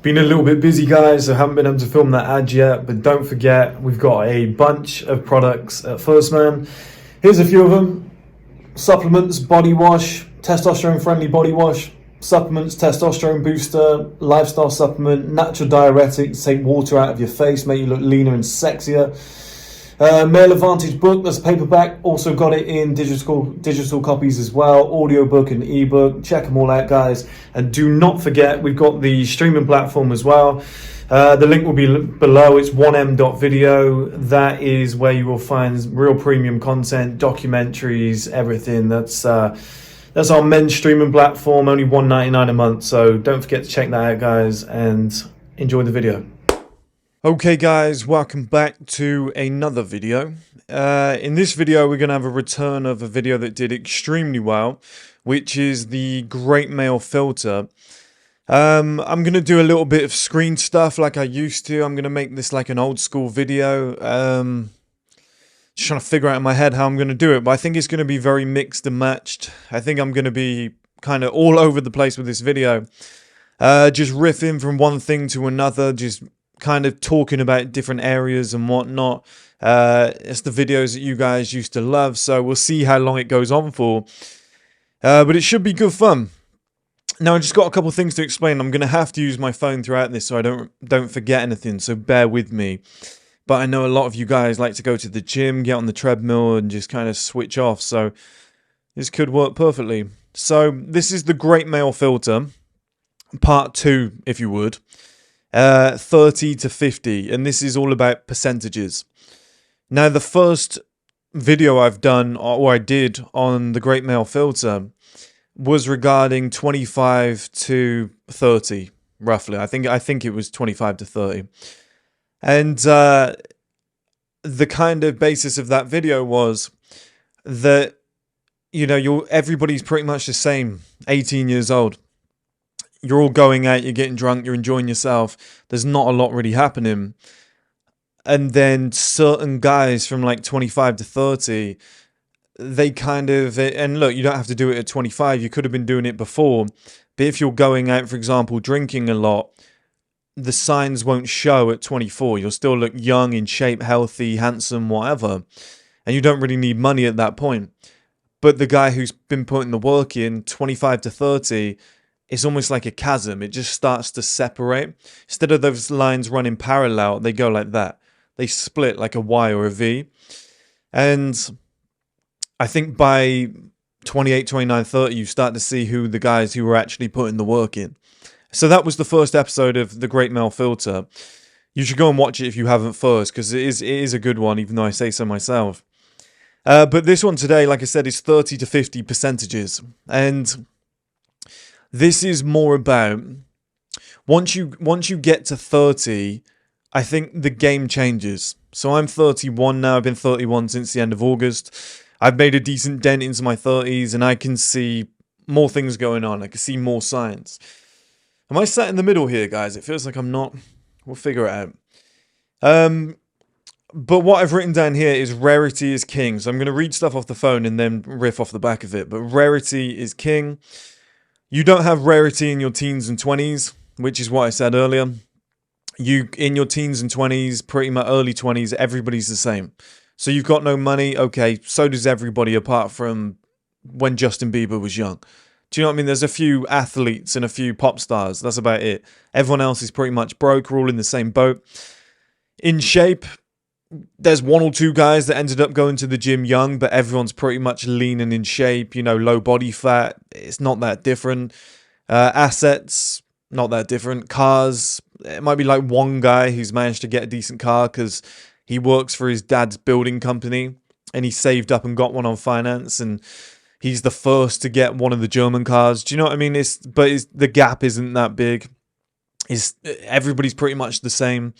Been a little bit busy, guys, so haven't been able to film that ad yet, but don't forget, we've got a bunch of products at First Man. Here's a few of them. Supplements, body wash, testosterone-friendly body wash, supplements, testosterone booster, lifestyle supplement, natural diuretic to take water out of your face, make you look leaner and sexier. Male Advantage book, that's a paperback, also got it in digital copies as well, audiobook and ebook. Check them all out, guys, and do not forget we've got the streaming platform as well. The link will be below. It's 1m.video. That is where you will find real premium content, documentaries, everything. That's our men's streaming platform, only $1.99 a month, so don't forget to check that out, guys, and enjoy the video. Okay guys, welcome back to another video. In this video we're going to have a return of a video that did extremely well, which is the Great Male Filter. I'm going to do a little bit of screen stuff like I used to. I'm going to make this like an old school video. Just trying to figure out in my head how I'm going to do it, but I think it's going to be very mixed and matched. I think I'm going to be kind of all over the place with this video. Just riffing from one thing to another, just kind of talking about different areas and whatnot. It's the videos that you guys used to love, so we'll see how long it goes on for. But it should be good fun. Now, I just got a couple things to explain. I'm going to have to use my phone throughout this so I don't forget anything, so bear with me. But I know a lot of you guys like to go to the gym, get on the treadmill and just kind of switch off, so this could work perfectly. So this is the Great Male Filter, part 2, if you would. 30 to 50, and this is all about percentages. Now, the first video I've done, or I did, on the Great Male Filter was regarding 25 to 30, roughly. I think it was 25 to 30. And the kind of basis of that video was that, you know, everybody's pretty much the same, 18 years old. You're all going out, you're getting drunk, you're enjoying yourself. There's not a lot really happening. And then certain guys from like 25 to 30, they kind of, and look, you don't have to do it at 25. You could have been doing it before. But if you're going out, for example, drinking a lot, the signs won't show at 24. You'll still look young, in shape, healthy, handsome, whatever. And you don't really need money at that point. But the guy who's been putting the work in, 25 to 30, it's almost like a chasm. It just starts to separate. Instead of those lines running parallel, they go like that. They split like a Y or a V. And I think by 28, 29, 30, you start to see who the guys who were actually putting the work in. So that was the first episode of the Great Male Filter. You should go and watch it if you haven't first, because it is a good one, even though I say so myself. But this one today, like I said, is 30 to 50 percentages. And this is more about, once you get to 30, I think the game changes. So I'm 31 now. I've been 31 since the end of August. I've made a decent dent into my 30s, and I can see more things going on. I can see more signs. Am I sat in the middle here, guys? It feels like I'm not. We'll figure it out. But what I've written down here is rarity is king. So I'm going to read stuff off the phone and then riff off the back of it. But rarity is king. You don't have rarity in your teens and 20s, which is what I said earlier. In your teens and 20s, pretty much early 20s, everybody's the same. So you've got no money, okay, so does everybody apart from when Justin Bieber was young. Do you know what I mean? There's a few athletes and a few pop stars, that's about it. Everyone else is pretty much broke, we're all in the same boat. In shape, there's one or two guys that ended up going to the gym young, but everyone's pretty much lean and in shape, you know, low body fat. It's not that different. Assets, not that different. Cars, it might be like one guy who's managed to get a decent car because he works for his dad's building company and he saved up and got one on finance, and he's the first to get one of the German cars. Do you know what I mean? The gap isn't that big. Everybody's pretty much the same.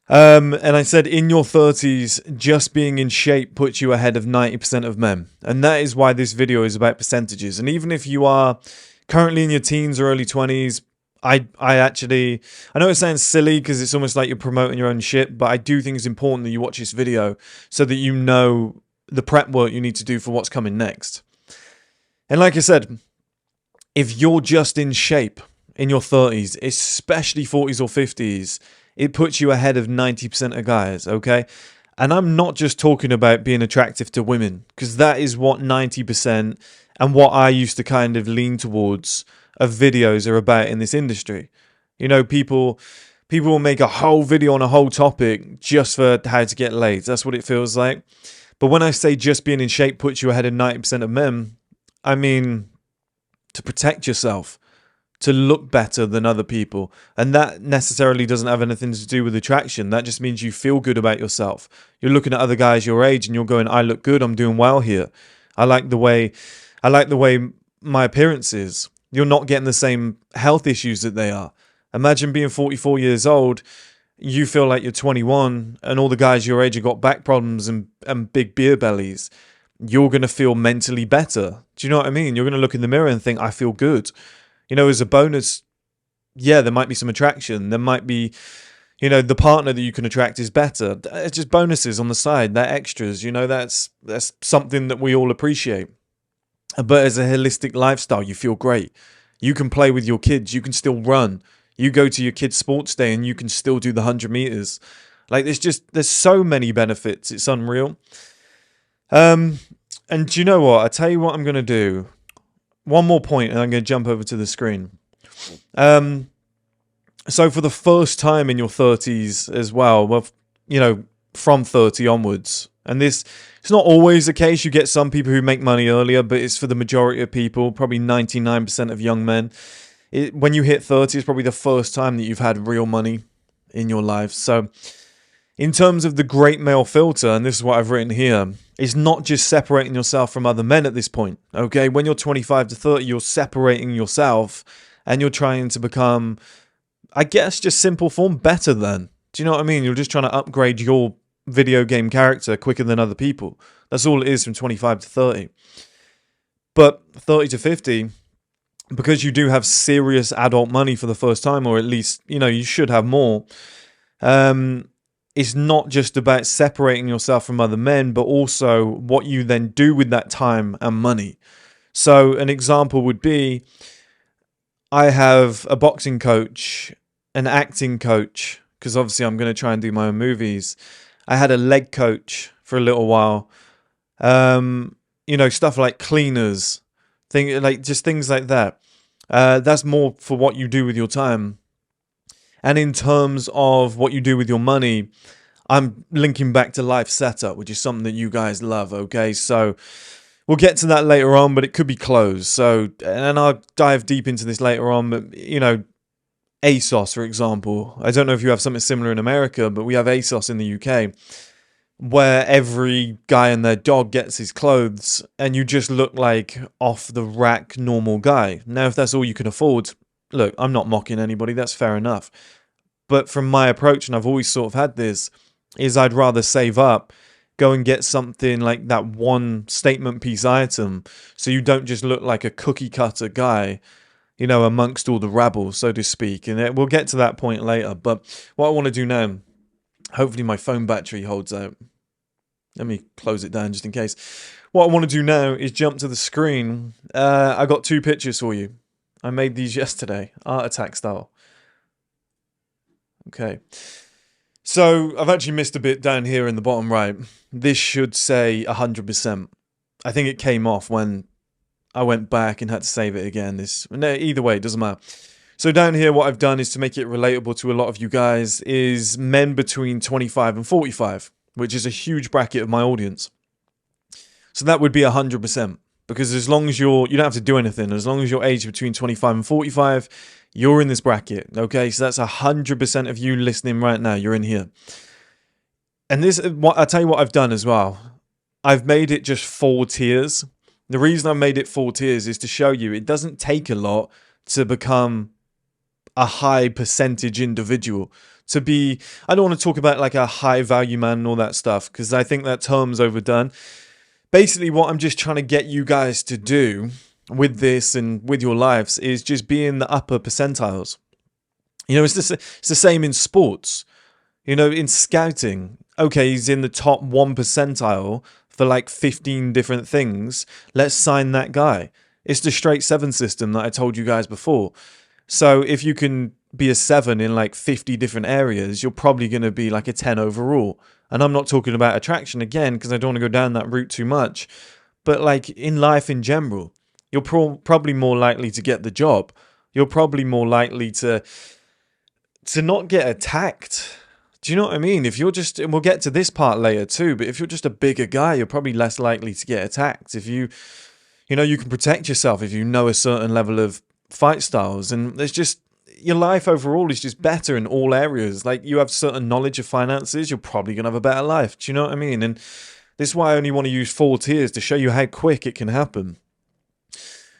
And I said in your 30s, just being in shape puts you ahead of 90% of men. And that is why this video is about percentages. And even if you are currently in your teens or early 20s, I know it sounds silly because it's almost like you're promoting your own shit, but I do think it's important that you watch this video so that you know the prep work you need to do for what's coming next. And like I said, if you're just in shape, in your 30s, especially 40s or 50s, it puts you ahead of 90% of guys, okay? And I'm not just talking about being attractive to women, because that is what 90% and what I used to kind of lean towards of videos are about in this industry. You know, people will make a whole video on a whole topic just for how to get laid. That's what it feels like. But when I say just being in shape puts you ahead of 90% of men, I mean to protect yourself, to look better than other people. And that necessarily doesn't have anything to do with attraction. That just means you feel good about yourself. You're looking at other guys your age and you're going, I look good, I'm doing well here. I like the way my appearance is. You're not getting the same health issues that they are. Imagine being 44 years old, you feel like you're 21 and all the guys your age have got back problems and big beer bellies. You're going to feel mentally better. Do you know what I mean? You're going to look in the mirror and think, I feel good. You know, as a bonus, yeah, there might be some attraction. There might be, you know, the partner that you can attract is better. It's just bonuses on the side. They're extras. You know, that's something that we all appreciate. But as a holistic lifestyle, you feel great. You can play with your kids. You can still run. You go to your kid's sports day and you can still do the 100 meters. Like, there's so many benefits. It's unreal. And do you know what? I tell you what I'm going to do. One more point and I'm going to jump over to the screen. So for the first time in your 30s as well, you know, from 30 onwards, and it's not always the case. You get some people who make money earlier, but it's for the majority of people, probably 99% of young men. When you hit 30, it's probably the first time that you've had real money in your life. So in terms of the great male filter, and this is what I've written here, it's not just separating yourself from other men at this point, okay? When you're 25 to 30, you're separating yourself and you're trying to become, I guess, just simple form, better than. Do you know what I mean? You're just trying to upgrade your video game character quicker than other people. That's all it is from 25 to 30. But 30 to 50, because you do have serious adult money for the first time, or at least, you know, you should have more, it's not just about separating yourself from other men, but also what you then do with that time and money. So an example would be, I have a boxing coach, an acting coach, because obviously I'm going to try and do my own movies. I had a leg coach for a little while. You know, stuff like cleaners, just things like that. That's more for what you do with your time. And in terms of what you do with your money, I'm linking back to life setup, which is something that you guys love, okay? So we'll get to that later on, but it could be closed. So, and I'll dive deep into this later on, but, you know, ASOS, for example. I don't know if you have something similar in America, but we have ASOS in the UK, where every guy and their dog gets his clothes, and you just look like off-the-rack normal guy. Now, if that's all you can afford, look, I'm not mocking anybody, that's fair enough. But from my approach, and I've always sort of had this, is I'd rather save up, go and get something like that one statement piece item, so you don't just look like a cookie cutter guy, you know, amongst all the rabble, so to speak. And we'll get to that point later. But what I want to do now, hopefully my phone battery holds out. Let me close it down just in case. What I want to do now is jump to the screen. I got two pictures for you. I made these yesterday, Art Attack style. Okay. So I've actually missed a bit down here in the bottom right. This should say 100%. I think it came off when I went back and had to save it again. No, either way, it doesn't matter. So down here, what I've done is to make it relatable to a lot of you guys is men between 25 and 45, which is a huge bracket of my audience. So that would be 100%, because as long as you don't have to do anything, as long as you're aged between 25 and 45, you're in this bracket, okay? So that's 100% of you listening right now. You're in here. And I'll tell you what I've done as well. I've made it just 4 tiers. The reason I made it 4 tiers is to show you it doesn't take a lot to become a high percentage individual. I don't want to talk about like a high value man and all that stuff, because I think that term's overdone. Basically, what I'm just trying to get you guys to do with this and with your lives is just be in the upper percentiles. You know, it's the same in sports. You know, in scouting, okay, he's in the top 1 percentile for like 15 different things. Let's sign that guy. It's the straight 7 system that I told you guys before. So if you can be a 7 in like 50 different areas, you're probably going to be like a 10 overall. And I'm not talking about attraction again, because I don't want to go down that route too much. But like in life in general, you're probably more likely to get the job. You're probably more likely to not get attacked. Do you know what I mean? If you're just, and we'll get to this part later too, but if you're just a bigger guy, you're probably less likely to get attacked. If you know, you can protect yourself if you know a certain level of fight styles. And there's just, your life overall is just better in all areas. Like, you have certain knowledge of finances, you're probably going to have a better life. Do you know what I mean? And this is why I only want to use 4 tiers, to show you how quick it can happen.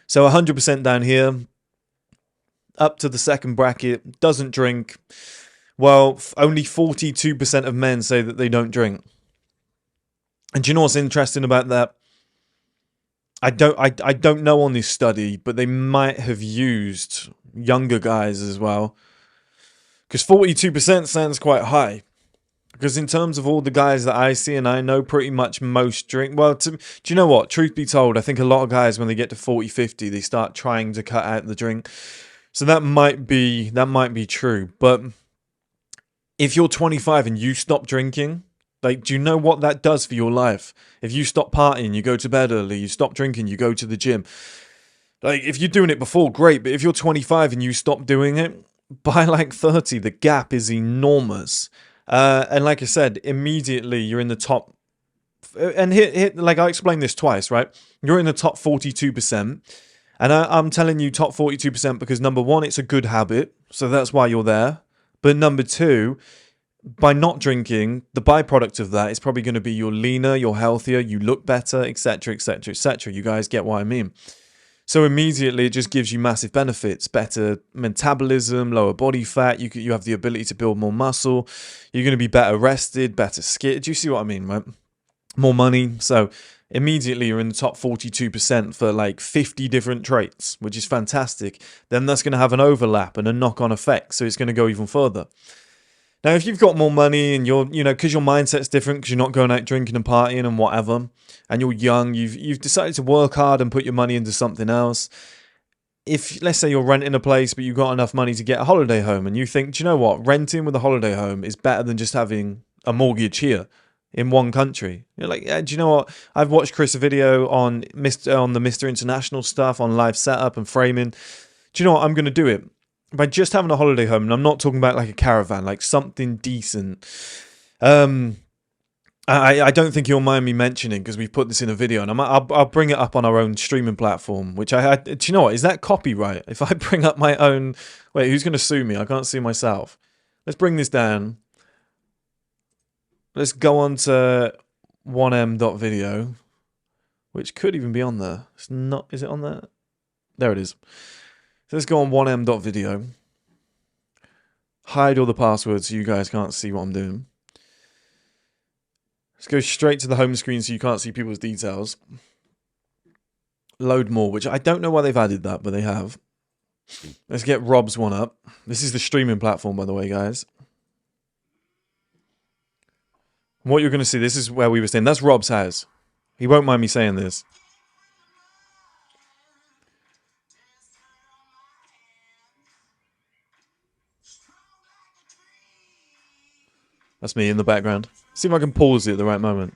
So 100% down here, up to the second bracket, doesn't drink. Well, only 42% of men say that they don't drink. And do you know what's interesting about that? I don't know on this study, but they might have used younger guys as well. Because 42% sounds quite high. Because in terms of all the guys that I see, and I know pretty much most drink. Well, do you know what? Truth be told, I think a lot of guys, when they get to 40, 50, they start trying to cut out the drink. So that might be true. But if you're 25 and you stop drinking, like, do you know what that does for your life? If you stop partying, you go to bed early, you stop drinking, you go to the gym. Like, if you're doing it before, great. But if you're 25 and you stop doing it, by like 30, the gap is enormous. And like I said, immediately you're in the top. And here, like, I explained this twice, right? You're in the top 42%. And I'm telling you top 42% because, number one, it's a good habit. So that's why you're there. But number two, by not drinking, the byproduct of that is probably going to be you're leaner, you're healthier, you look better, etc., etc., etc. You guys get what I mean? So immediately it just gives you massive benefits: better metabolism, lower body fat. You have the ability to build more muscle. You're going to be better rested, better skin. Do you see what I mean, right? More money. So immediately you're in the top 42% for like 50 different traits, which is fantastic. Then that's going to have an overlap and a knock-on effect. So it's going to go even further. Now, if you've got more money and you're, because your mindset's different, because you're not going out drinking and partying and whatever, and you're young, you've decided to work hard and put your money into something else. If, let's say, you're renting a place, but you've got enough money to get a holiday home, and you think, do you know what, renting with a holiday home is better than just having a mortgage here in one country. You're like, yeah, do you know what? I've watched Chris' video on the Mr. International stuff, on live setup and framing. Do you know what? I'm going to do it. By just having a holiday home, and I'm not talking about like a caravan, like something decent. I don't think you'll mind me mentioning, because we've put this in a video, and I'll bring it up on our own streaming platform, which do you know what? Is that copyright? If I bring up my own, wait, who's going to sue me? I can't sue myself. Let's bring this down. Let's go on to 1m.video, which could even be on there. It's not, is it on there? There it is. So let's go on 1m.video. Hide all the passwords so you guys can't see what I'm doing. Let's go straight to the home screen so you can't see people's details. Load more, which I don't know why they've added that, but they have. Let's get Rob's one up. This is the streaming platform, by the way, guys. What you're going to see, this is where we were staying. That's Rob's house. He won't mind me saying this. That's me in the background. See if I can pause it at the right moment.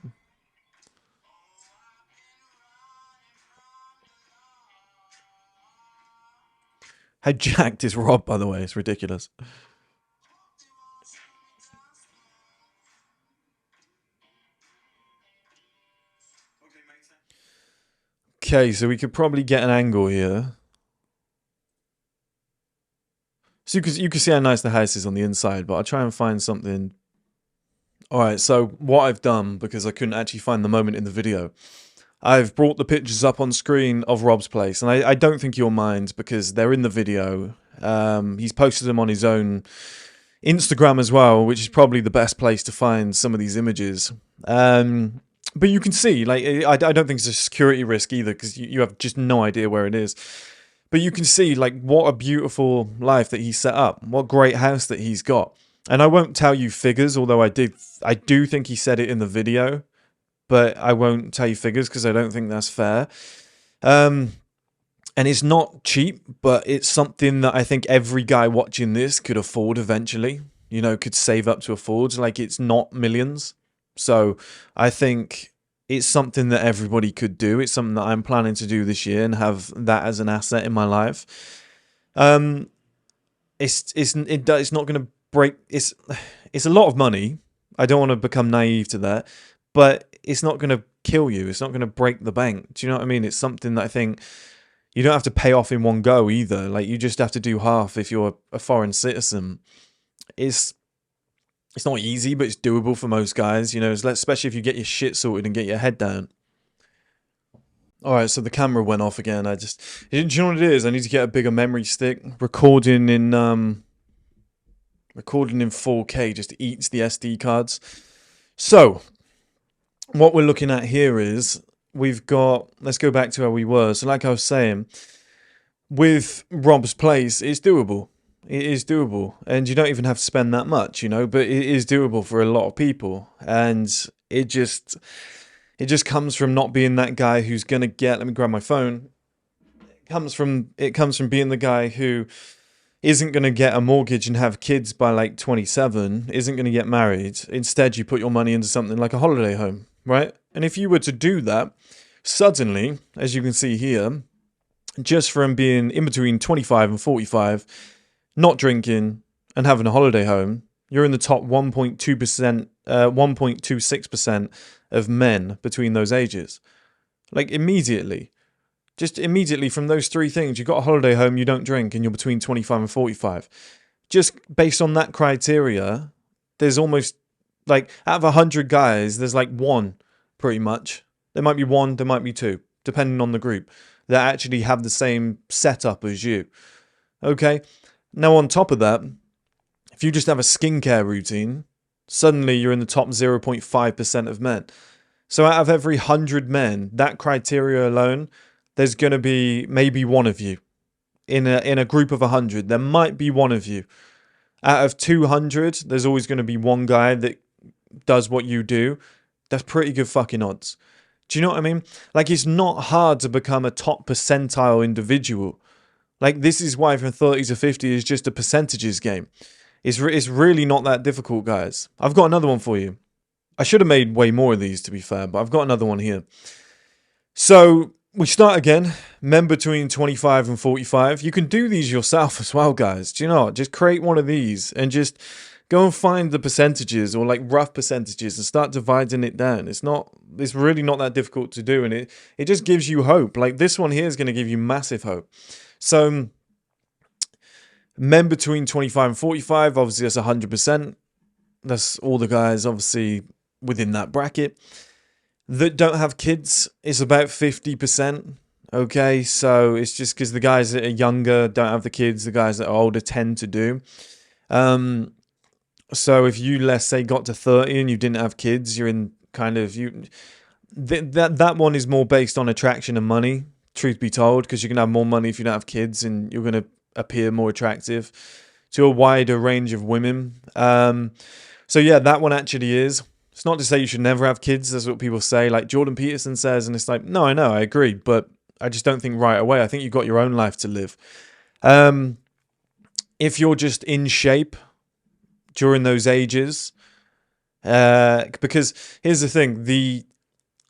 How jacked is Rob, by the way? It's ridiculous. Okay, so we could probably get an angle here. So you can see how nice the house is on the inside, but I'll try and find something. Alright, so what I've done, because I couldn't actually find the moment in the video, I've brought the pictures up on screen of Rob's place, and I don't think you'll mind, because they're in the video. He's posted them on his own Instagram as well, which is probably the best place to find some of these images. But you can see, like, I don't think it's a security risk either, because you have just no idea where it is. But you can see, like, what a beautiful life that he set up. What great house that he's got. And I won't tell you figures, although I do think he said it in the video. But I won't tell you figures because I don't think that's fair. And it's not cheap, but it's something that I think every guy watching this could afford eventually. You know, could save up to afford. Like, it's not millions. So I think it's something that everybody could do. It's something that I'm planning to do this year and have that as an asset in my life. Um, it's not going to break. It's a lot of money. I don't want to become naive to that, but it's not going to kill you. It's not going to break the bank. Do you know what I mean? It's something that I think you don't have to pay off in one go either. Like, you just have to do half if you're a foreign citizen. It's it's not easy, but it's doable for most guys. You know, especially if you get your shit sorted and get your head down. All right, so the camera went off again. Do you know what it is? I need to get a bigger memory stick. Recording in 4K just eats the SD cards. So what we're looking at here is let's go back to where we were. So like I was saying, with Rob's place, it's doable. It is doable. And you don't even have to spend that much, you know, but it is doable for a lot of people. And it just comes from not being that guy who's gonna get, let me grab my phone. It comes from being the guy who isn't going to get a mortgage and have kids by like 27, isn't going to get married. Instead, you put your money into something like a holiday home, right? And if you were to do that, suddenly, as you can see here, just from being in between 25 and 45, not drinking and having a holiday home, you're in the top 1.2%, 1.26% of men between those ages. Like, immediately. Just immediately from those three things, you've got a holiday home, you don't drink, and you're between 25 and 45. Just based on that criteria, there's almost, like, out of 100 guys, there's like one, pretty much. There might be one, there might be two, depending on the group, that actually have the same setup as you. Okay? Now, on top of that, if you just have a skincare routine, suddenly you're in the top 0.5% of men. So out of every 100 men, that criteria alone, there's going to be maybe one of you. In a group of 100, there might be one of you. Out of 200, there's always going to be one guy that does what you do. That's pretty good fucking odds. Do you know what I mean? Like, it's not hard to become a top percentile individual. Like, this is why from 30 to 50 is just a percentages game. It's really not that difficult, guys. I've got another one for you. I should have made way more of these, to be fair, but I've got another one here. So we start again, men between 25 and 45. You can do these yourself as well, guys. Do you know what? Just create one of these and just go and find the percentages or like rough percentages and start dividing it down. It's really not that difficult to do, and it just gives you hope. Like, this one here is going to give you massive hope. So men between 25 and 45, obviously that's 100%. That's all the guys obviously within that bracket. That don't have kids is about 50%. Okay, so it's just because the guys that are younger don't have the kids, the guys that are older tend to do. So if you, let's say, got to 30 and you didn't have kids, you're in kind of that one is more based on attraction and money, truth be told, because you can have more money if you don't have kids and you're going to appear more attractive to a wider range of women. So yeah, that one actually is. It's not to say you should never have kids. That's what people say. Like Jordan Peterson says, and it's like, no, I know, I agree, but I just don't think right away. I think you've got your own life to live. If you're just in shape during those ages, because here's the thing,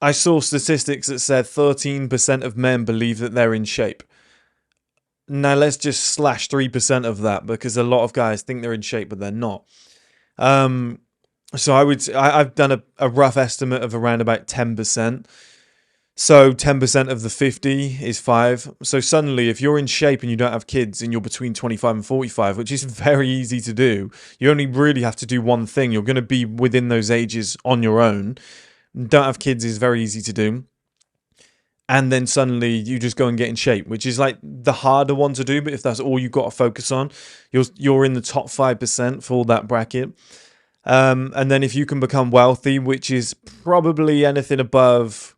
I saw statistics that said 13% of men believe that they're in shape. Now let's just slash 3% of that, because a lot of guys think they're in shape, but they're not. So I've done a rough estimate of around about 10%. So 10% of the 50 is 5. So suddenly, if you're in shape and you don't have kids and you're between 25 and 45, which is very easy to do, you only really have to do one thing. You're going to be within those ages on your own. Don't have kids is very easy to do. And then suddenly you just go and get in shape, which is like the harder one to do. But if that's all you've got to focus on, you're in the top 5% for that bracket. And then if you can become wealthy, which is probably anything above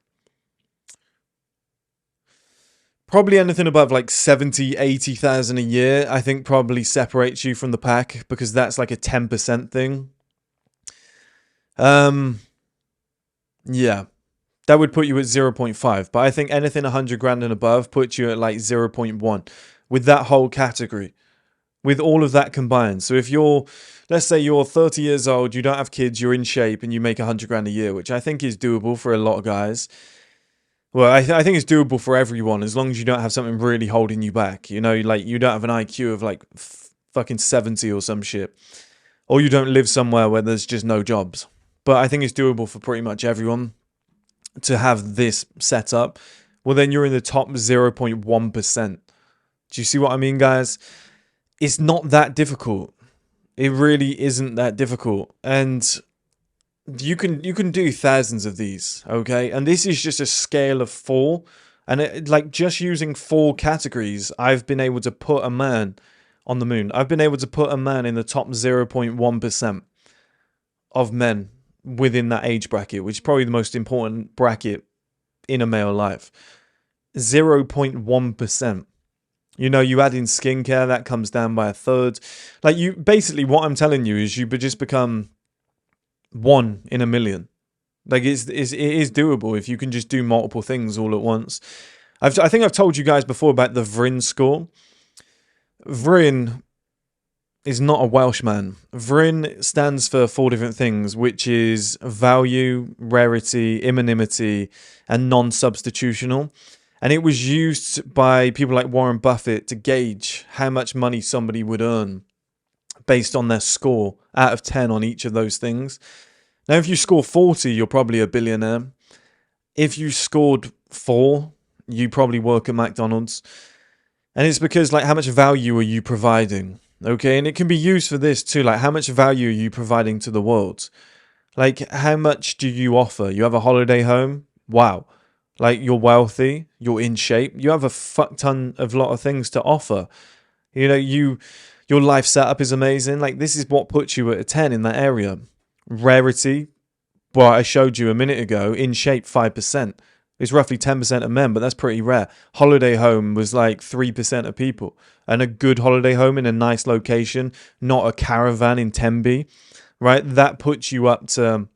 like 70, 80,000 a year, I think probably separates you from the pack, because that's like a 10% thing. Yeah. That would put you at 0.5. But I think anything 100 grand and above puts you at like 0.1 with that whole category, with all of that combined. So if you're, let's say you're 30 years old, you don't have kids, you're in shape, and you make 100 grand a year, which I think is doable for a lot of guys. Well, I think it's doable for everyone as long as you don't have something really holding you back. You know, like you don't have an IQ of like fucking 70 or some shit. Or you don't live somewhere where there's just no jobs. But I think it's doable for pretty much everyone to have this set up. Well, then you're in the top 0.1%. Do you see what I mean, guys? It's not that difficult. It really isn't that difficult. And you can do thousands of these, okay? And this is just a scale of 4. And like just using 4 categories, I've been able to put a man on the moon. I've been able to put a man in the top 0.1% of men within that age bracket, which is probably the most important bracket in a male life. 0.1%. You know, you add in skincare, that comes down by 1/3. Like you, basically what I'm telling you is you just become 1 in a million. Like it is doable if you can just do multiple things all at once. I think I've told you guys before about the Vrin score. Vrin is not a Welshman. Vrin stands for 4 different things, which is value, rarity, anonymity, and non-substitutional. And it was used by people like Warren Buffett to gauge how much money somebody would earn based on their score out of 10 on each of those things. Now, if you score 40, you're probably a billionaire. If you scored 4, you probably work at McDonald's. And it's because, like, how much value are you providing? Okay, and it can be used for this too. Like, how much value are you providing to the world? Like, how much do you offer? You have a holiday home? Wow. Like, you're wealthy, you're in shape, you have a fuck ton of lot of things to offer. You know, your life setup is amazing. Like, this is what puts you at a 10 in that area. Rarity, well, I showed you a minute ago, in shape 5%. It's roughly 10% of men, but that's pretty rare. Holiday home was like 3% of people. And a good holiday home in a nice location, not a caravan in Tembe, right? That puts you up to,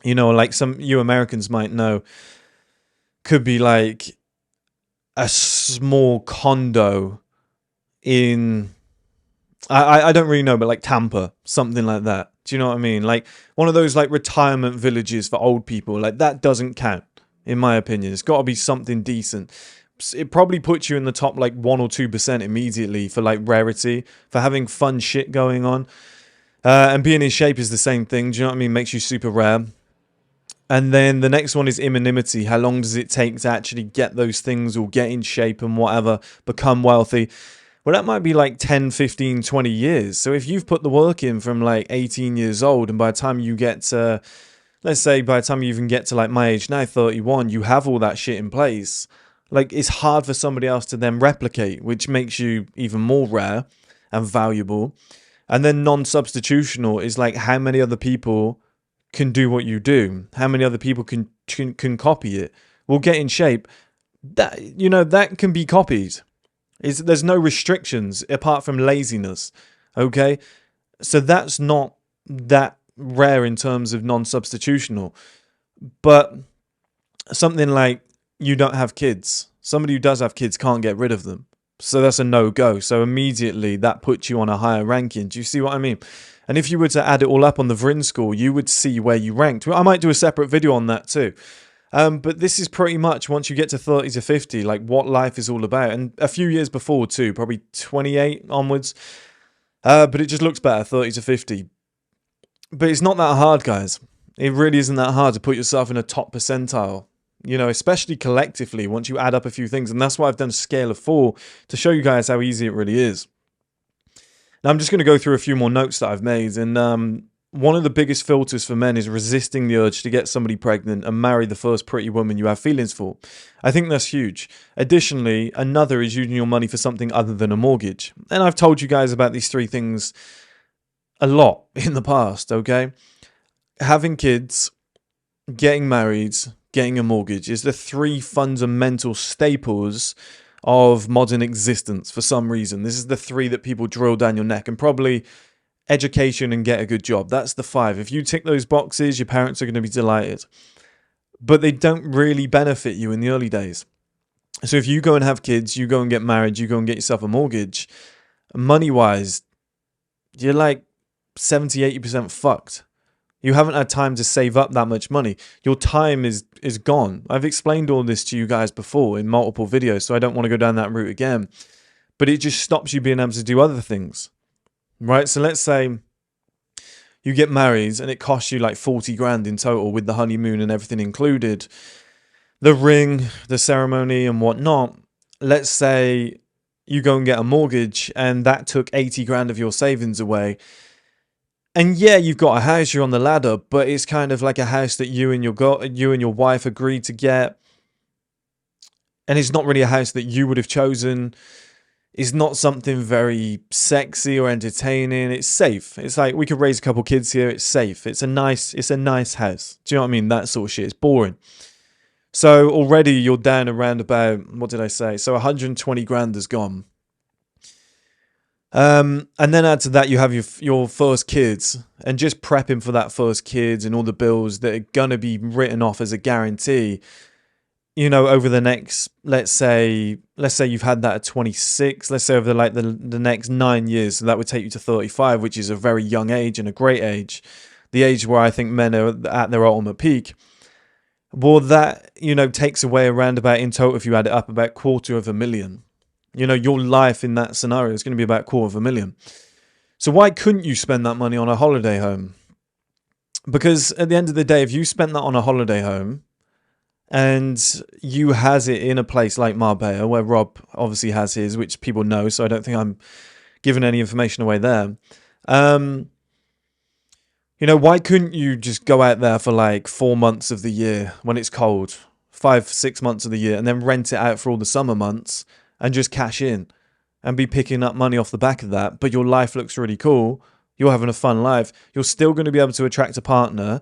you know, like some you Americans might know, could be like a small condo in, I don't really know, but like Tampa, something like that. Do you know what I mean? Like one of those like retirement villages for old people. Like that doesn't count, in my opinion. It's got to be something decent. It probably puts you in the top like 1 or 2% immediately for like rarity, for having fun shit going on. And being in shape is the same thing. Do you know what I mean? Makes you super rare. And then the next one is anonymity. How long does it take to actually get those things or get in shape and whatever, become wealthy? Well, that might be like 10, 15, 20 years. So if you've put the work in from like 18 years old, and by the time you get to, let's say by the time you even get to like my age now, 31, you have all that shit in place. Like it's hard for somebody else to then replicate, which makes you even more rare and valuable. And then non-substitutional is like how many other people can do what you do, how many other people can copy it. Will get in shape. That, you know, that can be copied. There's no restrictions apart from laziness. Okay, so that's not that rare in terms of non-substitutional. But something like you don't have kids, somebody who does have kids can't get rid of them, so that's a no-go. So immediately that puts you on a higher ranking. Do you see what I mean? And if you were to add it all up on the Vrin score, you would see where you ranked. I might do a separate video on that too. But this is pretty much, once you get to 30 to 50, like what life is all about. And a few years before too, probably 28 onwards. But it just looks better, 30 to 50. But it's not that hard, guys. It really isn't that hard to put yourself in a top percentile. You know, especially collectively, once you add up a few things. And that's why I've done a scale of 4, to show you guys how easy it really is. Now, I'm just going to go through a few more notes that I've made. And one of the biggest filters for men is resisting the urge to get somebody pregnant and marry the first pretty woman you have feelings for. I think that's huge. Additionally, another is using your money for something other than a mortgage. And I've told you guys about these 3 things a lot in the past, okay? Having kids, getting married, getting a mortgage is the 3 fundamental staples of modern existence for some reason. This is the 3 that people drill down your neck, and probably education and get a good job. That's the 5. If you tick those boxes, your parents are going to be delighted. but they don't really benefit you in the early days. So if you go and have kids, you go and get married, you go and get yourself a mortgage, money wise, you're like 70, 80% fucked. You haven't had time to save up that much money. Your time is gone. I've explained all this to you guys before in multiple videos, so I don't want to go down that route again. But it just stops you being able to do other things, right? So let's say you get married and it costs you like 40 grand in total with the honeymoon and everything included, the ring, the ceremony and whatnot. Let's say you go and get a mortgage and that took 80 grand of your savings away. And yeah, you've got a house, you're on the ladder, but it's kind of like a house that you and your wife agreed to get. And it's not really a house that you would have chosen. It's not something very sexy or entertaining. It's safe. It's like we could raise a couple kids here. It's safe. It's a nice house. Do you know what I mean? That sort of shit. It's boring. So already you're down around about, what did I say? So 120 grand is gone. And then add to that, you have your first kids, and just prepping for that first kids and all the bills that are gonna be written off as a guarantee. You know, over the next, let's say you've had that at 26. Let's say over the next 9 years, so that would take you to 35, which is a very young age and a great age, the age where I think men are at their ultimate peak. Well, that takes away around about, in total, if you add it up, about $250,000. Your life in that scenario is going to be about $250,000. So why couldn't you spend that money on a holiday home? Because at the end of the day, if you spent that on a holiday home and you has it in a place like Marbella, where Rob obviously has his, which people know, so I don't think I'm giving any information away there. Why couldn't you just go out there for like 4 months of the year when it's cold, 5-6 months of the year, and then rent it out for all the summer months and just cash in and be picking up money off the back of that? But your life looks really cool. You're having a fun life. You're still going to be able to attract a partner.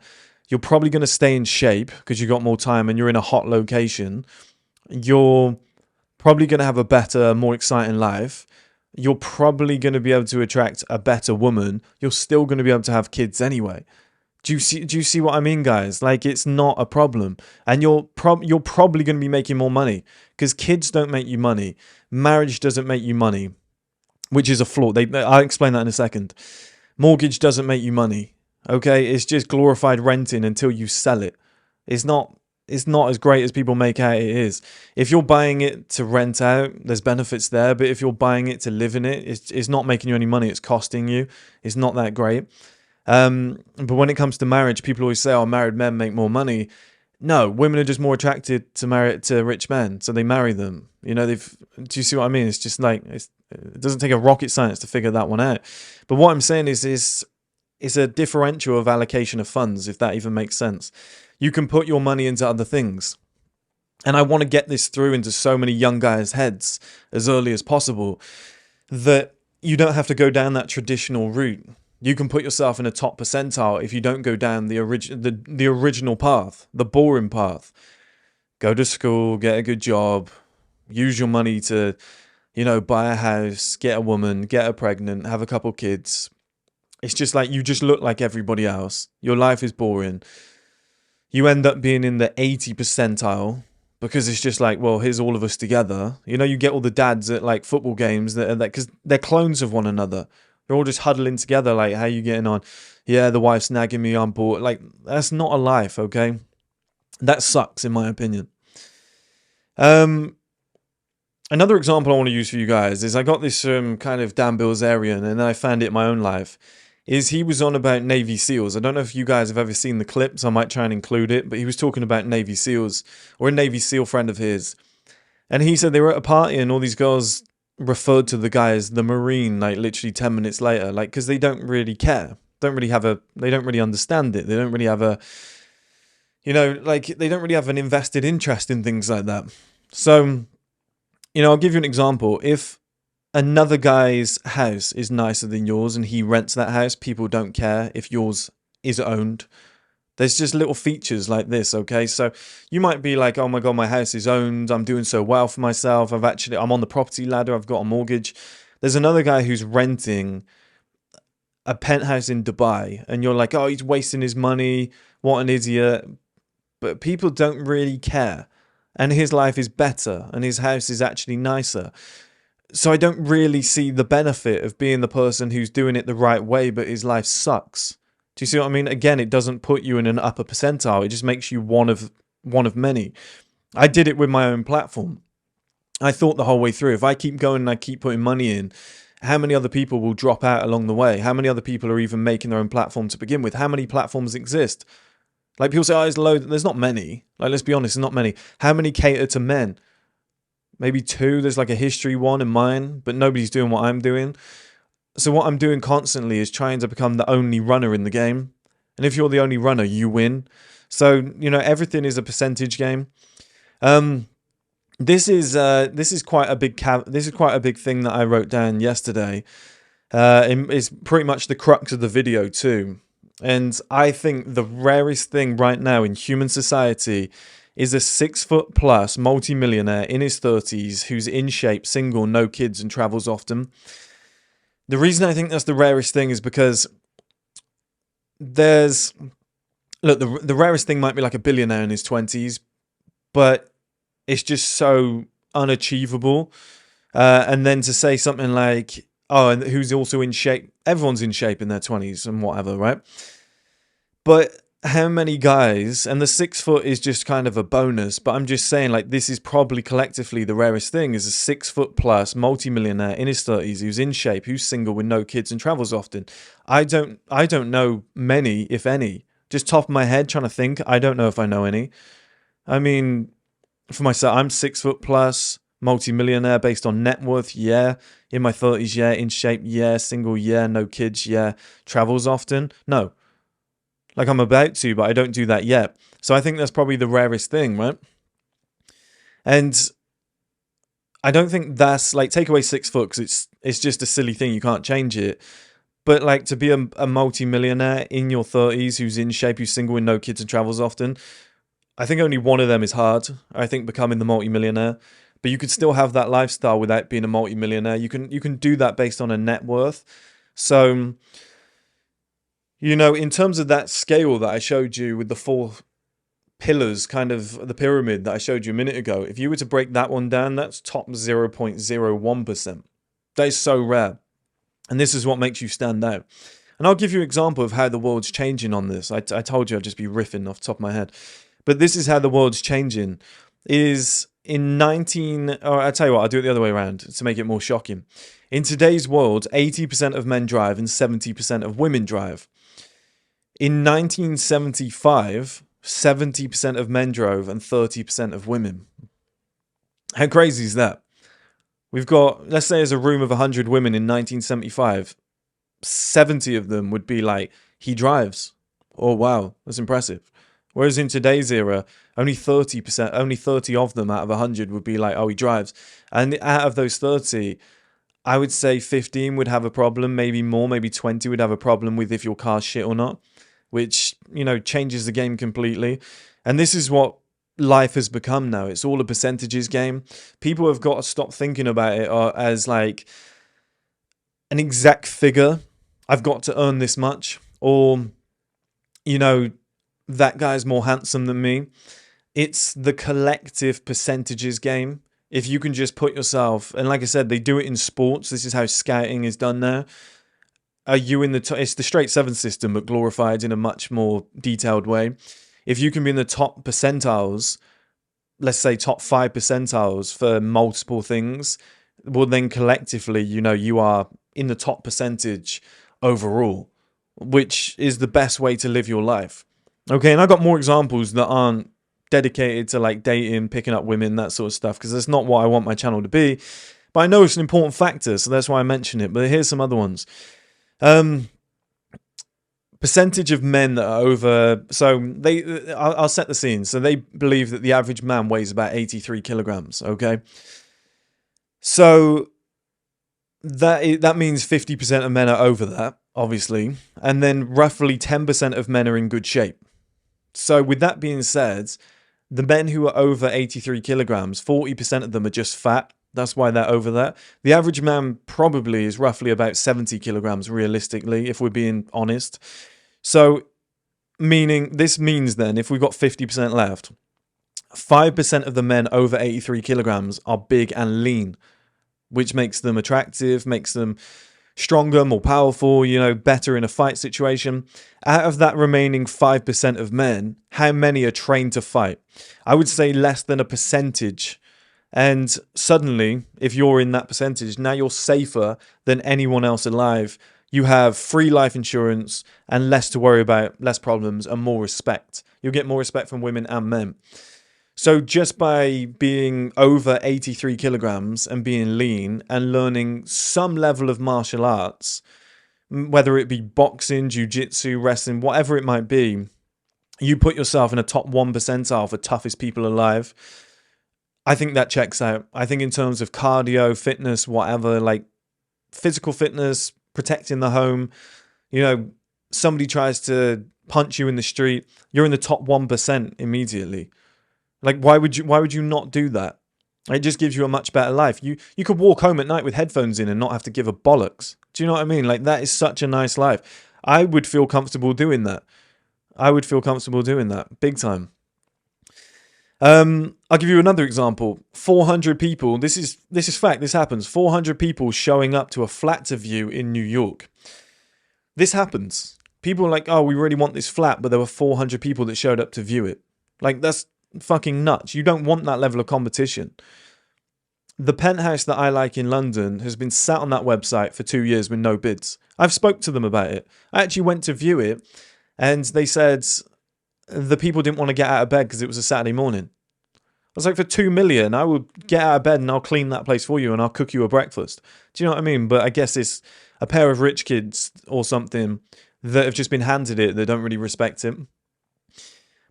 You're probably going to stay in shape because you got more time and you're in a hot location. You're probably going to have a better, more exciting life. You're probably going to be able to attract a better woman. You're still going to be able to have kids anyway. Do you see what I mean, guys? Like, it's not a problem. And you're probably going to be making more money, because kids don't make you money. Marriage doesn't make you money, which is a flaw. I'll explain that in a second. Mortgage doesn't make you money. Okay? It's just glorified renting until you sell it. It's not as great as people make out it is. If you're buying it to rent out, there's benefits there. But if you're buying it to live in it, it's not making you any money. It's costing you. It's not that great. But when it comes to marriage, people always say, "Oh, married men make more money." No, women are just more attracted to rich men, so they marry them. Do you see what I mean? It's just like, it doesn't take a rocket science to figure that one out. But what I'm saying is it's a differential of allocation of funds, if that even makes sense. You can put your money into other things. And I want to get this through into so many young guys' heads as early as possible, that you don't have to go down that traditional route. You can put yourself in a top percentile if you don't go down the original path, the boring path. Go to school, get a good job, use your money to, buy a house, get a woman, get her pregnant, have a couple kids. It's just like, you just look like everybody else. Your life is boring. You end up being in the 80 percentile because it's just like, well, here's all of us together. You get all the dads at like football games that because they're clones of one another. They're all just huddling together like, how you getting on? Yeah, the wife's nagging me, I'm bored. Like, that's not a life, okay? That sucks, in my opinion. Another example I want to use for you guys is, I got this kind of Dan Bilzerian, and then I found it in my own life, is he was on about Navy SEALs. I don't know if you guys have ever seen the clip, so I might try and include it, but he was talking about Navy SEALs, or a Navy SEAL friend of his. And he said they were at a party and all these girls referred to the guy as the Marine, like literally 10 minutes later, like, because they don't really care. They don't really understand it. They don't really have a, they don't really have an invested interest in things like that. So, I'll give you an example. If another guy's house is nicer than yours and he rents that house, people don't care if yours is owned. There's just little features like this, okay? So you might be like, oh my God, my house is owned. I'm doing so well for myself. I'm on the property ladder. I've got a mortgage. There's another guy who's renting a penthouse in Dubai, and you're like, oh, he's wasting his money. What an idiot. but people don't really care. And his life is better, and his house is actually nicer. So I don't really see the benefit of being the person who's doing it the right way, but his life sucks. Do you see what I mean? Again, it doesn't put you in an upper percentile. It just makes you one of many. I did it with my own platform. I thought the whole way through, if I keep going and I keep putting money in, how many other people will drop out along the way? How many other people are even making their own platform to begin with? How many platforms exist? Like, people say, oh, there's loads. There's not many. Like, let's be honest, there's not many. How many cater to men? Maybe 2. There's like a history one and mine, but nobody's doing what I'm doing. So what I'm doing constantly is trying to become the only runner in the game. And if you're the only runner, you win. So, everything is a percentage game. This is quite a big thing that I wrote down yesterday. It's pretty much the crux of the video too. And I think the rarest thing right now in human society is a 6-foot-plus multi-millionaire in his 30s who's in shape, single, no kids, and travels often. The reason I think that's the rarest thing is because the rarest thing might be like a billionaire in his 20s, but it's just so unachievable. And then to say something like, oh, and who's also in shape. Everyone's in shape in their 20s and whatever, right? But how many guys, and the 6 foot is just kind of a bonus, but I'm just saying, like, this is probably collectively the rarest thing, is a 6-foot-plus multi-millionaire in his 30s who's in shape, who's single with no kids and travels often. I don't know many, if any. Just top of my head, trying to think, I don't know if I know any. I mean, for myself, I'm 6-foot-plus, multi-millionaire based on net worth, yeah. In my 30s, yeah. In shape, yeah. Single, yeah. No kids, yeah. Travels often, no. Like, I'm about to, but I don't do that yet. So I think that's probably the rarest thing, right? And I don't think that's, like, take away 6 foot because it's just a silly thing. You can't change it. But, like, to be a multi-millionaire in your 30s who's in shape, who's single with no kids and travels often, I think only one of them is hard. I think becoming the multi-millionaire. But you could still have that lifestyle without being a multi-millionaire. You can do that based on a net worth. So, in terms of that scale that I showed you with the 4 pillars, kind of the pyramid that I showed you a minute ago, if you were to break that one down, that's top 0.01%. That is so rare. And this is what makes you stand out. And I'll give you an example of how the world's changing on this. I told you I'd just be riffing off the top of my head. But this is how the world's changing. Is in I'll tell you what, I'll do it the other way around to make it more shocking. In today's world, 80% of men drive and 70% of women drive. In 1975, 70% of men drove and 30% of women. How crazy is that? We've got, let's say there's a room of 100 women in 1975. 70 of them would be like, he drives. Oh, wow, that's impressive. Whereas in today's era, only 30 of them out of 100 would be like, oh, he drives. And out of those 30, I would say 15 would have a problem, maybe more, maybe 20 would have a problem with if your car's shit or not, which, changes the game completely. And this is what life has become now. It's all a percentages game. People have got to stop thinking about it as like an exact figure. I've got to earn this much, or, that guy's more handsome than me. It's the collective percentages game. If you can just put yourself, and like I said, they do it in sports. This is how scouting is done now. Are you in it's the straight 7 system, but glorified in a much more detailed way. If you can be in the top percentiles, let's say top 5 percentiles for multiple things, well, then collectively, you are in the top percentage overall, which is the best way to live your life. Okay, and I got more examples that aren't dedicated to like dating, picking up women, that sort of stuff, because that's not what I want my channel to be. But I know it's an important factor, so that's why I mention it. But here's some other ones. Percentage of men that are over. So I'll set the scene. So they believe that the average man weighs about 83 kilograms. Okay, so that means 50% of men are over that, obviously, and then roughly 10% of men are in good shape. So with that being said, the men who are over 83 kilograms, 40% of them are just fat. That's why they're over that. The average man probably is roughly about 70 kilograms realistically, if we're being honest. So Meaning, this means then if we've got 50% left, 5% of the men over 83 kilograms are big and lean, which makes them attractive, makes them stronger, more powerful, better in a fight situation. Out of that remaining 5% of men, how many are trained to fight? I would say less than a percentage. And suddenly, if you're in that percentage, now you're safer than anyone else alive. You have free life insurance and less to worry about, less problems, and more respect. You'll get more respect from women and men. So just by being over 83 kilograms and being lean and learning some level of martial arts, whether it be boxing, jiu-jitsu, wrestling, whatever it might be, you put yourself in a top 1 percentile for toughest people alive. I think that checks out. I think in terms of cardio, fitness, whatever, like physical fitness, protecting the home, somebody tries to punch you in the street, you're in the top 1% immediately. Like, why would you not do that? It just gives you a much better life. You could walk home at night with headphones in and not have to give a bollocks. Do you know what I mean? Like, that is such a nice life. I would feel comfortable doing that. Big time. I'll give you another example. 400 people. This is fact. This happens. 400 people showing up to a flat to view in New York. This happens. People are like, oh, we really want this flat, but there were 400 people that showed up to view it. Like, that's fucking nuts. You don't want that level of competition. The penthouse that I like in London has been sat on that website for 2 years with no bids. I've spoke to them about it. I actually went to view it and they said the people didn't want to get out of bed because it was a Saturday morning. I was like, for 2 million, I will get out of bed and I'll clean that place for you and I'll cook you a breakfast. Do you know what I mean? But I guess it's a pair of rich kids or something that have just been handed it that don't really respect it.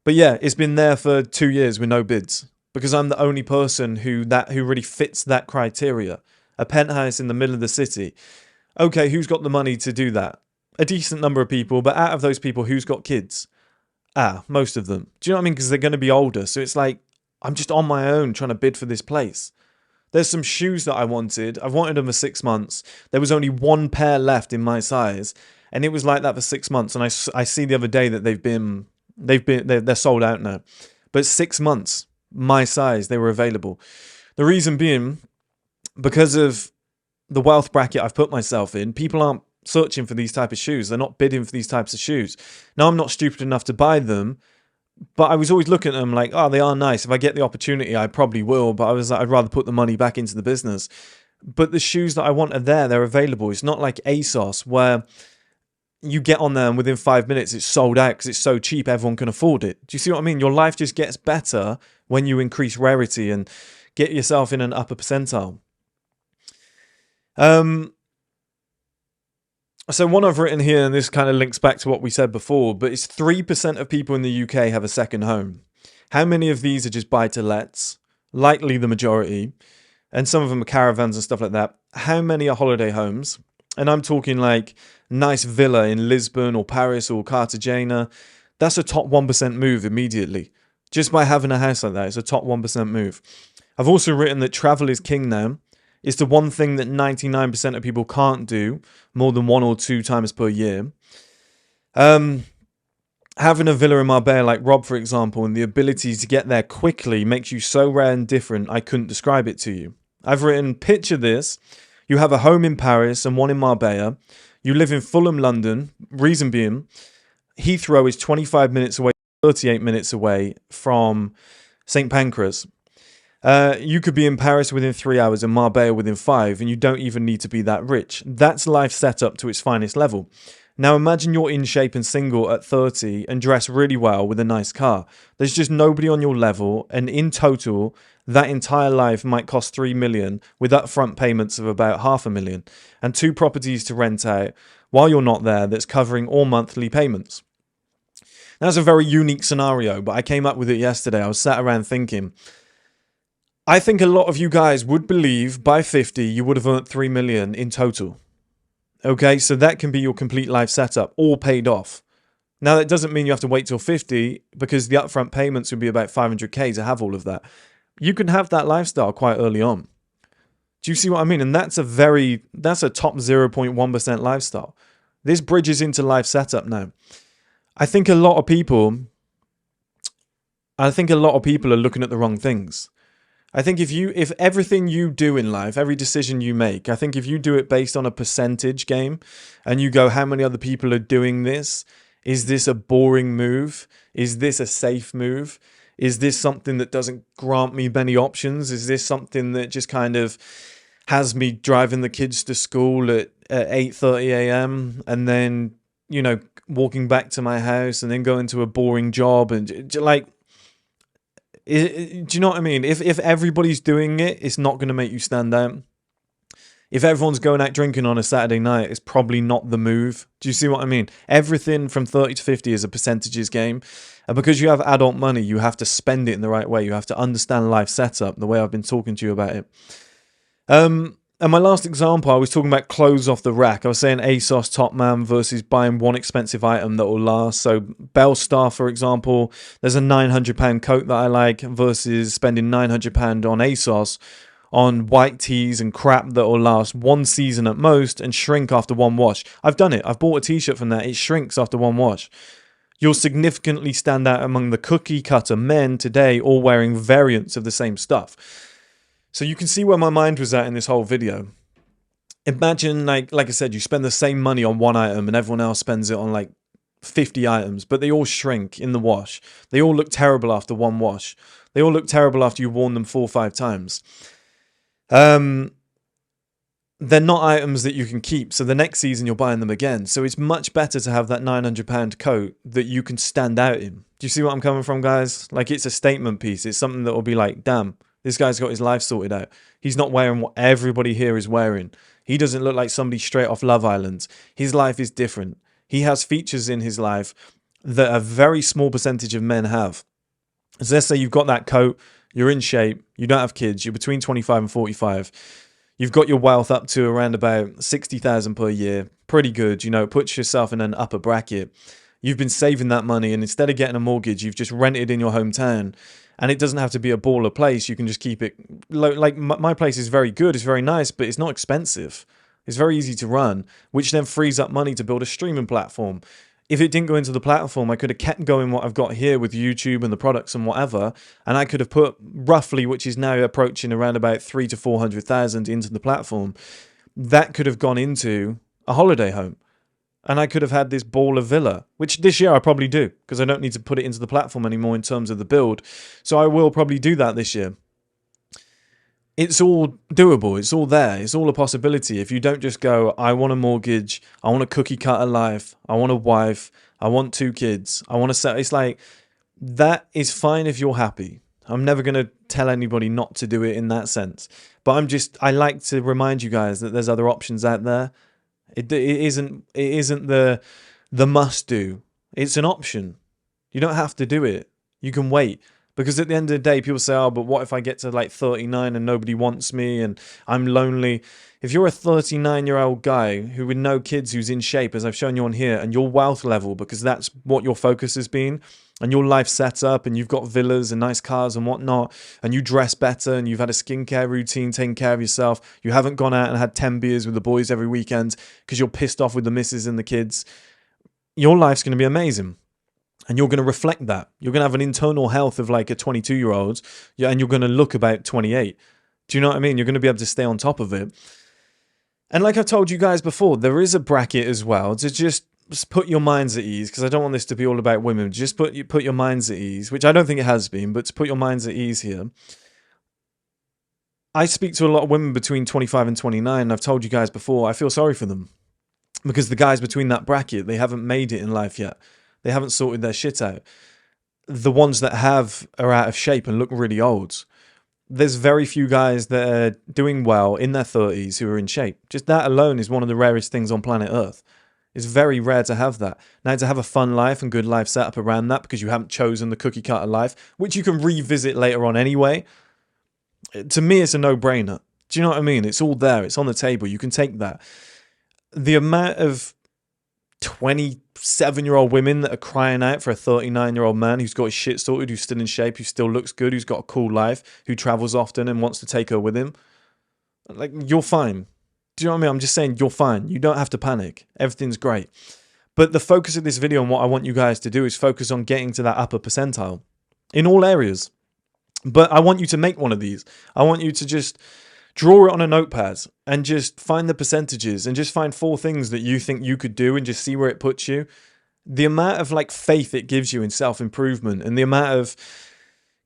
But yeah, it's been there for 2 years with no bids because I'm the only person who really fits that criteria. A penthouse in the middle of the city. Okay, who's got the money to do that? A decent number of people, but out of those people, who's got kids? Most of them. Do you know what I mean? Because they're going to be older. So it's like, I'm just on my own trying to bid for this place. There's some shoes that I wanted. I've wanted them for 6 months. There was only one pair left in my size. And it was like that for 6 months. And I see the other day that they're sold out now. But 6 months, my size, they were available. The reason being, because of the wealth bracket I've put myself in, people aren't searching for these type of shoes. They're not bidding for these types of shoes. Now, I'm not stupid enough to buy them, but I was always looking at them like, oh, they are nice. If I get the opportunity, I probably will. But I was like, I'd rather put the money back into the business. But the shoes that I want are there. They're available. It's not like ASOS where you get on there and within 5 minutes it's sold out because it's so cheap everyone can afford it. Do you see what I mean? Your life just gets better when you increase rarity and get yourself in an upper percentile. So one I've written here, and this kind of links back to what we said before, but it's 3% of people in the UK have a second home. How many of these are just buy-to-lets? Likely the majority. And some of them are caravans and stuff like that. How many are holiday homes? And I'm talking like nice villa in Lisbon or Paris or Cartagena. That's a top 1% move immediately. Just by having a house like that, it's a top 1% move. I've also written that travel is king now. It's the one thing that 99% of people can't do more than 1 or 2 times per year. Having a villa in Marbella like Rob, for example, and the ability to get there quickly makes you so rare and different, I couldn't describe it to you. I've written, picture this. You have a home in Paris and one in Marbella. You live in Fulham, London. Reason being, Heathrow is 25 minutes away, 38 minutes away from St. Pancras. You could be in Paris within 3 hours and Marbella within 5, and you don't even need to be that rich. That's life set up to its finest level. Now imagine you're in shape and single at 30 and dress really well with a nice car. There's just nobody on your level, and in total, that entire life might cost 3 million with upfront payments of about 500,000 and 2 properties to rent out while you're not there that's covering all monthly payments. That's a very unique scenario, but I came up with it yesterday. I was sat around thinking, I think a lot of you guys would believe by 50 you would have earned 3 million in total. Okay, so that can be your complete life setup, all paid off. Now, that doesn't mean you have to wait till 50 because the upfront payments would be about 500k to have all of that. You can have that lifestyle quite early on. Do you see what I mean? And that's a top 0.1% lifestyle. This bridges into life setup now. I think a lot of people, I think a lot of people are looking at the wrong things. I think if everything you do in life, every decision you make, I think if you do it based on a percentage game and you go, how many other people are doing this? Is this a boring move? Is this a safe move? Is this something that doesn't grant me many options? Is this something that just kind of has me driving the kids to school at 8:30 a.m. and then, walking back to my house and then going to a boring job and like, do you know what I mean? If everybody's doing it, it's not going to make you stand out. If everyone's going out drinking on a Saturday night, it's probably not the move. Do you see what I mean? Everything from 30 to 50 is a percentages game. And because you have adult money, you have to spend it in the right way. You have to understand life setup, the way I've been talking to you about it. And my last example, I was talking about clothes off the rack. I was saying ASOS Top Man versus buying one expensive item that will last. So Bellstar, for example, there's a £900 coat that I like versus spending £900 on ASOS on white tees and crap that will last one season at most and shrink after one wash. I've done it. I've bought a t-shirt from that. It shrinks after one wash. You'll significantly stand out among the cookie cutter men today, all wearing variants of the same stuff. So you can see where my mind was at in this whole video. Imagine, like I said, you spend the same money on one item and everyone else spends it on like 50 items, but they all shrink in the wash. They all look terrible after one wash. They all look terrible after you've worn them 4 or 5 times. They're not items that you can keep, so the next season you're buying them again. So it's much better to have that £900 coat that you can stand out in. Do you see what I'm coming from, guys? Like, it's a statement piece. It's something that will be like, damn, this guy's got his life sorted out. He's not wearing what everybody here is wearing. He doesn't look like somebody straight off Love Island. His life is different. He has features in his life that a very small percentage of men have. So let's say you've got that coat, you're in shape, you don't have kids, you're between 25 and 45. You've got your wealth up to around about 60,000 per year. Pretty good, it puts yourself in an upper bracket. You've been saving that money, and instead of getting a mortgage, you've just rented in your hometown. And it doesn't have to be a baller place. You can just keep it like my place is very good. It's very nice, but it's not expensive. It's very easy to run, which then frees up money to build a streaming platform. If it didn't go into the platform, I could have kept going what I've got here with YouTube and the products and whatever, and I could have put roughly, which is now approaching around about 300,000 to 400,000 into the platform. That could have gone into a holiday home. And I could have had this baller villa, which this year I probably do, because I don't need to put it into the platform anymore in terms of the build. So I will probably do that this year. It's all doable. It's all there. It's all a possibility. If you don't just go, I want a mortgage, I want a cookie cutter life, I want a wife, I want 2 kids, I want to set. It's like, that is fine if you're happy. I'm never going to tell anybody not to do it in that sense. But I like to remind you guys that there's other options out there. It isn't the must do. It's an option. You don't have to do it. You can wait. Because at the end of the day, people say, oh, but what if I get to like 39 and nobody wants me and I'm lonely? If you're a 39-year-old guy who with no kids, who's in shape, as I've shown you on here, and your wealth level, because that's what your focus has been, and your life set up, and you've got villas and nice cars and whatnot, and you dress better, and you've had a skincare routine, taking care of yourself, you haven't gone out and had 10 beers with the boys every weekend because you're pissed off with the missus and the kids, your life's going to be amazing. And you're going to reflect that. You're going to have an internal health of like a 22-year-old, and you're going to look about 28. Do you know what I mean? You're going to be able to stay on top of it. And like I've told you guys before, there is a bracket as well to just put your minds at ease, because I don't want this to be all about women. Just put your minds at ease, which I don't think it has been, but to put your minds at ease here. I speak to a lot of women between 25 and 29, and I've told you guys before, I feel sorry for them. Because the guys between that bracket, they haven't made it in life yet. They haven't sorted their shit out. The ones that have are out of shape and look really old. There's very few guys that are doing well in their 30s who are in shape. Just that alone is one of the rarest things on planet Earth. It's very rare to have that. Now, to have a fun life and good life set up around that because you haven't chosen the cookie cutter life, which you can revisit later on anyway, to me, it's a no-brainer. Do you know what I mean? It's all there. It's on the table. You can take that. The amount of 27-year-old women that are crying out for a 39-year-old man who's got his shit sorted, who's still in shape, who still looks good, who's got a cool life, who travels often and wants to take her with him. Like, you're fine. Do you know what I mean? I'm just saying you're fine. You don't have to panic. Everything's great. But the focus of this video and what I want you guys to do is focus on getting to that upper percentile in all areas. But I want you to make one of these. I want you to just draw it on a notepad and just find the percentages and just find 4 things that you think you could do and just see where it puts you. The amount of like faith it gives you in self-improvement and the amount of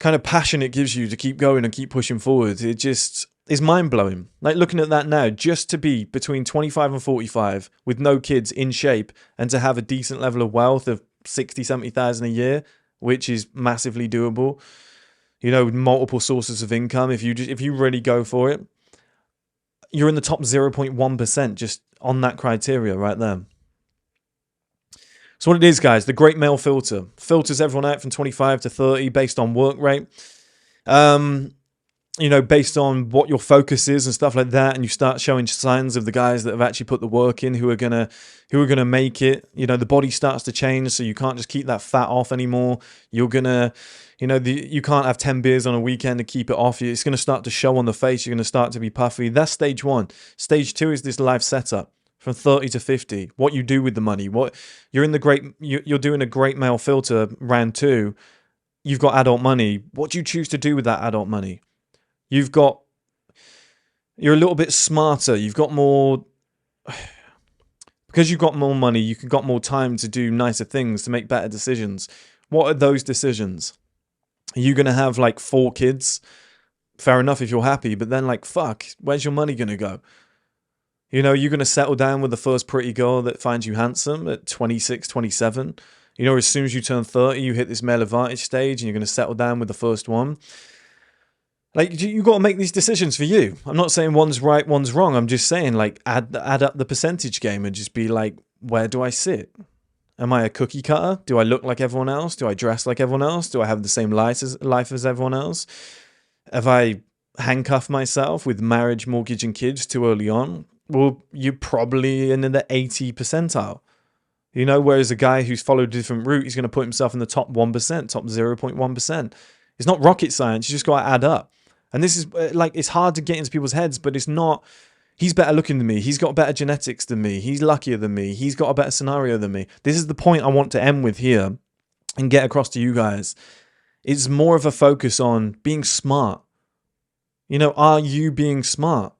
kind of passion it gives you to keep going and keep pushing forward, it just is mind-blowing. Like looking at that now, just to be between 25 and 45 with no kids, in shape, and to have a decent level of wealth of 60, 70,000 a year, which is massively doable. You know, multiple sources of income. If you really go for it, you're in the top 0.1% just on that criteria right there. So what it is, guys, the Great Male Filter filters everyone out from 25 to 30 based on work rate. You know, based on what your focus is and stuff like that, and you start showing signs of the guys that have actually put the work in, who are gonna make it. You know, the body starts to change, so you can't just keep that fat off anymore. You're gonna, you know, you can't have 10 beers on a weekend to keep it off. It's gonna start to show on the face. You're gonna start to be puffy. That's stage 1. Stage 2 is this life setup from 30 to 50. What you do with the money. What you're doing a Great Male Filter round 2. You've got adult money. What do you choose to do with that adult money? You're a little bit smarter. You've got more, because you've got more money, you've got more time to do nicer things, to make better decisions. What are those decisions? Are you going to have like 4 kids? Fair enough if you're happy, but then like, fuck, where's your money going to go? You know, you're going to settle down with the first pretty girl that finds you handsome at 26, 27. You know, as soon as you turn 30, you hit this male advantage stage and you're going to settle down with the first one. Like, you got to make these decisions for you. I'm not saying one's right, one's wrong. I'm just saying, like, add up the percentage game and just be like, where do I sit? Am I a cookie cutter? Do I look like everyone else? Do I dress like everyone else? Do I have the same life as everyone else? Have I handcuffed myself with marriage, mortgage, and kids too early on? Well, you're probably in the 80 percentile. You know, whereas a guy who's followed a different route, he's going to put himself in the top 1%, top 0.1%. It's not rocket science. You just got to add up. And this is like, it's hard to get into people's heads, but it's not, he's better looking than me. He's got better genetics than me. He's luckier than me. He's got a better scenario than me. This is the point I want to end with here and get across to you guys. It's more of a focus on being smart. You know, are you being smart?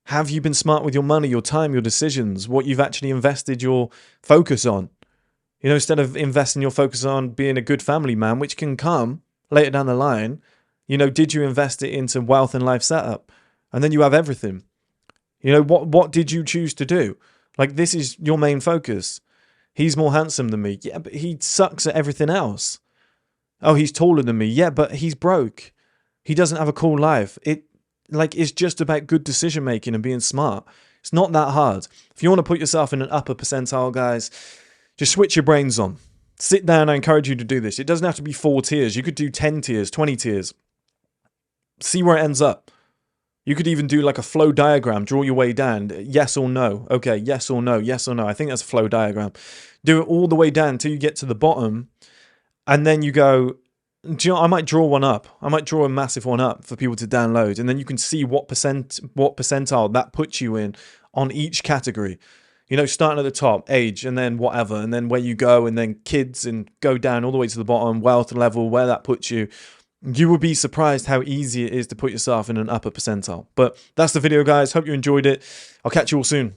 Have you been smart with your money, your time, your decisions, what you've actually invested your focus on? You know, instead of investing your focus on being a good family man, which can come later down the line, you know, did you invest it into wealth and life setup? And then you have everything. You know, what did you choose to do? Like, this is your main focus. He's more handsome than me. Yeah, but he sucks at everything else. Oh, he's taller than me. Yeah, but he's broke. He doesn't have a cool life. It's just about good decision making and being smart. It's not that hard. If you want to put yourself in an upper percentile, guys, just switch your brains on. Sit down. I encourage you to do this. It doesn't have to be 4 tiers. You could do 10 tiers, 20 tiers. See where it ends up. You could even do like a flow diagram. Draw your way down. Yes or no. Okay, yes or no. Yes or no. I think that's a flow diagram. Do it all the way down until you get to the bottom. And then you go, do you know, I might draw one up. I might draw a massive one up for people to download. And then you can see what percentile that puts you in on each category. You know, starting at the top, age, and then whatever. And then where you go, and then kids, and go down all the way to the bottom, wealth level, where that puts you. You would be surprised how easy it is to put yourself in an upper percentile. But that's the video, guys. Hope you enjoyed it. I'll catch you all soon.